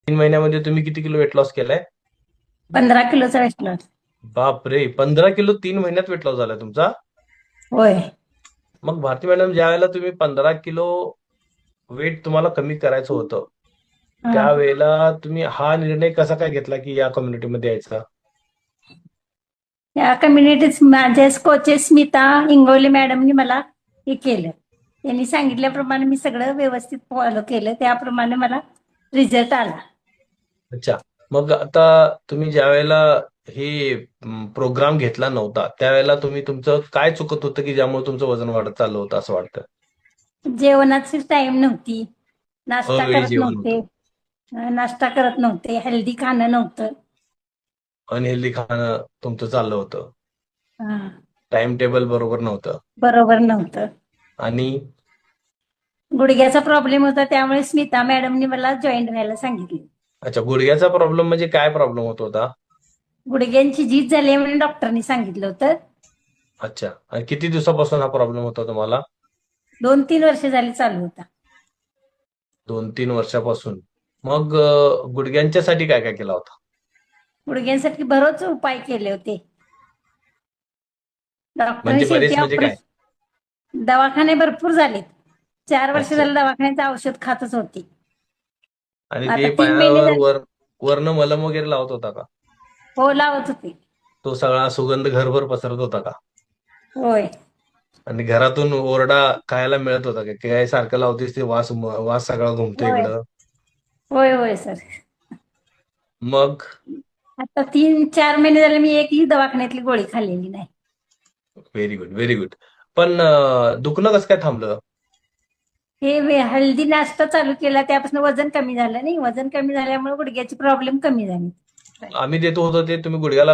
3 महिन्यामध्ये तुम्ही किती किलो वेट लॉस केलाय? 15 किलोचा वेट लॉस. बापरे, 15 किलो 3 महिन्यात वेट लॉस झालाय तुमचा? होय. मग भारती मॅडम, ज्या वेळेला तुम्ही 15 किलो वेट तुम्हाला कमी करायचं होतं, हा. त्यावेळेला तुम्ही हा निर्णय कसा काय घेतला की या कम्युनिटीमध्ये यायचा? या कम्युनिटीत माझे कोचेस स्मिता इंगवले मॅडमनी मला हे केलं. त्यांनी सांगितल्याप्रमाणे मी सगळं व्यवस्थित फॉलो केलं, त्याप्रमाणे मला रिझल्ट आला. अच्छा. मग आता तुम्ही ज्या वेळेला हे प्रोग्राम घेतला नव्हता, त्यावेळेला तुम्ही तुमचं काय चुकत होतं की ज्यामुळे तुमचं वजन वाढत चाललं होतं असं वाटतं? जेवणाची टाइम नव्हती, नाश्ता अवेळी करत जेवण होतं, नव्हते. नाश्ता करत नव्हते, हेल्दी खाणं नव्हतं. अनहेल्दी खाणं तुमचं चाललं होतं, हा, टाइम टेबल बरोबर नव्हतं, बरोबर नव्हतं. आणि गुडघ्याचा प्रॉब्लेम होता, त्यामुळे स्मिता मॅडमनी मला जॉईन व्हायला सांगितले. अच्छा, गुडघ्याचा प्रॉब्लेम म्हणजे काय प्रॉब्लेम होत होता? गुडघ्यांची झीज झाली आहे म्हणून डॉक्टरनी सांगितलं होतं. अच्छा, आणि किती दिवसापासून हा प्रॉब्लेम होता तुम्हाला? 2-3 वर्ष झाली चालू होता. 2-3 वर्षापासून. मग गुडघ्यांच्यासाठी काय काय केला होता? गुडघ्यांसाठी बरेच उपाय केले होते. डॉक्टरने म्हणजे शेवटी बरेच म्हणजे काय? दवाखाने भरपूर झालेत. 4 वर्ष अच्छा. झालं दवाखान्याचं औषध खातच होती. आणि ते आता 3 महिने पायावर झाले. वरनं मलम वगैरे लावत होता का? हो, लावत होते. तो सगळा सुगंध घरभर पसरत होता का? होय. आणि घरातून ओरडा खायला मिळत होता का, की काय सारखं लावतेस ते वास वास सगळा घुमतो होय. इकडं? होय. होय सर. मग? आता 3-4 महिने झाले मी एकही दवाखान्यातली गोळी खाल्लेली नाही. Very good, very good. पण दुखणं कसं काय थांबलं? हल्दी नाश्ता चालू केला त्यापासून वजन कमी झालं नाही. वजन कमी झाल्यामुळे गुडघ्याची प्रॉब्लेम कमी झाली. आम्ही देतो होतो ते तुम्ही गुडघ्याला